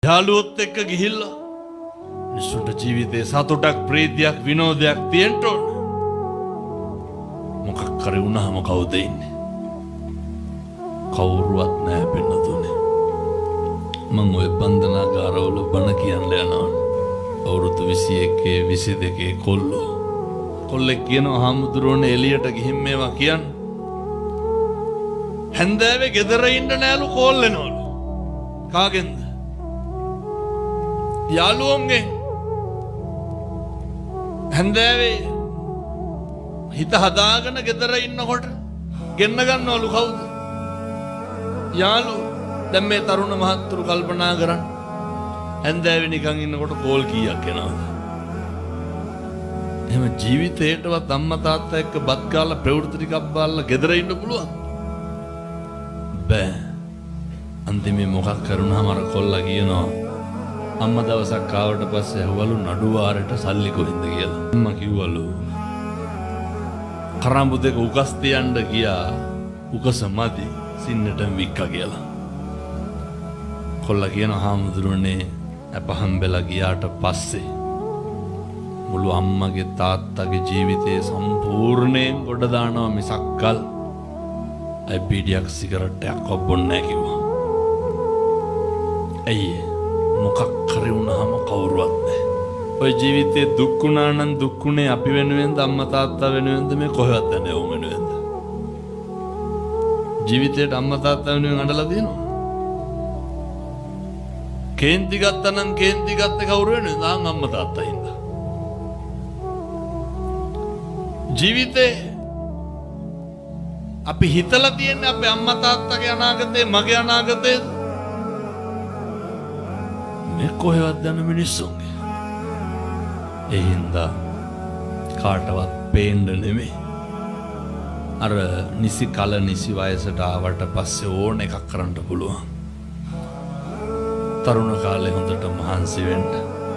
යාළුවොත් එක්ක ගිහිල්ලා මිනිස්සුන්ට ජීවිතේ සතුටක් ප්‍රීතියක් විනෝදයක් තියෙන්න ඕන. මොකක් කරේ වුණාම කවුද ඉන්නේ? කවුරුවත් නැහැ පෙන්නතුනේ. මම ඔය බන්ධනාගාරවල බණ කියන්න යනවා. අවුරුදු 21 22 කොල්ලෙක් කියනවා හාමුදුරුවනේ එළියට ගිහින් මේවා කියන්න. හැන්දෑවේ ගෙදර ඉන්න නෑලු කෝල් එනවලු. කාගෙන්ද? යාළුවන්ගෙන්. හැන්දෑවේ හිත හදාගෙන ගෙදර ඉන්නකොට ගෙන්න ගන්නවලු කවුද? යාළුවෝ. දැන් මේ තරුණ මහත්තුරු කල්පනා කරන්න. හැන්දෑවේ නිකන් ඉන්නකොට කෝල් කීයක් එනවද? එහෙම ජීවිතේටවත් අම්මා තාත්තා එක්ක බත් කාලා ප්‍රවෘත්ති ටිකක් බලලා ගෙදර ඉන්න පුළුවන්? බෑ. අන්තිමේ මොකක් කරුණාම අර කොල්ලා කියනවා අම්මා දවසක් ආවට පස්සේ ඇහුවලු නඩු වාරයට සල්ලි කොහෙන්ද කියලා. අම්මා කිව්වලු කරාඹු දෙක උකස් තියන්න ගියා උකස මදි සින්නට වික්කා කියලා. කොල්ලා කියනවා හාමුදුරනේ අපහම්බෙලා ගියාට පස්සේ මුළු අම්මගේ තාත්තගේ ජීවිතේ සම්පූර්ණයෙන් ගොඩ දානවා මිසක්කල් අය බීඩියක් සිගරට්ටයක් බොන්නේ නැහැ කිව්වා. ඇයි මොකක් කරේ වුණාම කවුරුවත් නැහැ. ඔය ජීවිතේ දුක් වුණා නම් දුක්ුනේ අපි වෙනුවෙන්ද අම්මා තාත්තා වෙනුවෙන්ද මේ කොහෙවත් නැහැ උන් වෙනුවෙන්ද? ජීවිතේට අම්මා තාත්තා වෙනුවෙන් අඬලා දිනනවා. කේන්ති ගත්තා නම් කේන්ති ගත්තේ කවුරු වෙනුවෙන්ද? අම්මා තාත්තා හින්දා. ජීවිතේ අපි හිතලා තියන්නේ අපේ අම්මා තාත්තගේ අනාගතේ මගේ අනාගතේද? මේ කොහෙවත් යන මිනිස්සුන්ගේ. ඒ හින්දා කාටවත් පේන්න නෙමෙයි. අර නිසි කල නිසි වයසට ආවට පස්සේ ඕන එකක් කරන්න පුළුවන්. තරුණ කාලේ හොඳට මහන්සි වෙන්න,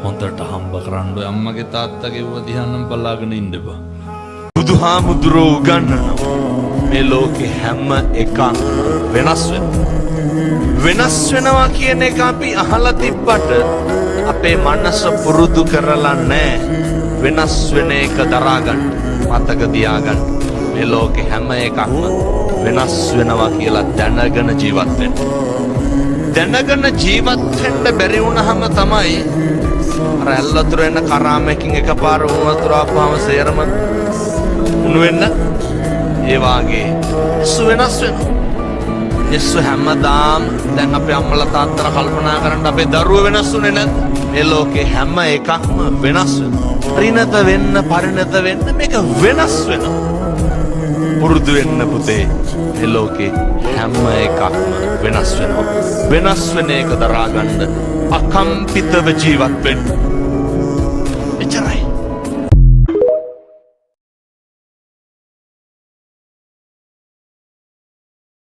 හොඳට හම්බ කරන්න ඔය අම්මගේ තාත්තගේ ව දිහානම් බලාගෙන ඉන්න එපා. බුදුහාමුදුරෝ උගන්වනවා මේ ලෝකේ හැම එකක් වෙනස් වෙනවා. වෙනස් වෙනවා කියන එක අපි අහලා තිබ්බට අපේ මනස පුරුදු කරලා නැහැ. වෙනස් වෙන එක දරා ගන්න, මතක තියාගන්න. මේ ලෝකේ හැම එකක්ම වෙනස් වෙනවා කියලා දැනගෙන ජීවත් වෙන්න. දැනගෙන ජීවත් වෙන්න බැරි වුණාම තමයි අර ඇල්ලතුර එන කරාමකින් එකපාර වතුර ආපුවාම සේරම උණු වෙන්න. ඒ වාගේ සු වෙනස් වෙනවා. යස්සු හැමදාම දැන් අපේ අම්මලා තාත්තලා කල්පනා කරන්න අපේ දරුවෝ වෙනස් වුනේ නැද්ද? මේ ලෝකේ හැම එකක්ම වෙනස් වෙනවා. පරිණත වෙන්න මේක වෙනස් වෙනවා. පුරුදු වෙන්න පුතේ. මේ ලෝකේ හැම එකක්ම වෙනස් වෙනවා. වෙනස් වෙන එක දරා ගන්න අකම්පිතව ජීවත් වෙන්න.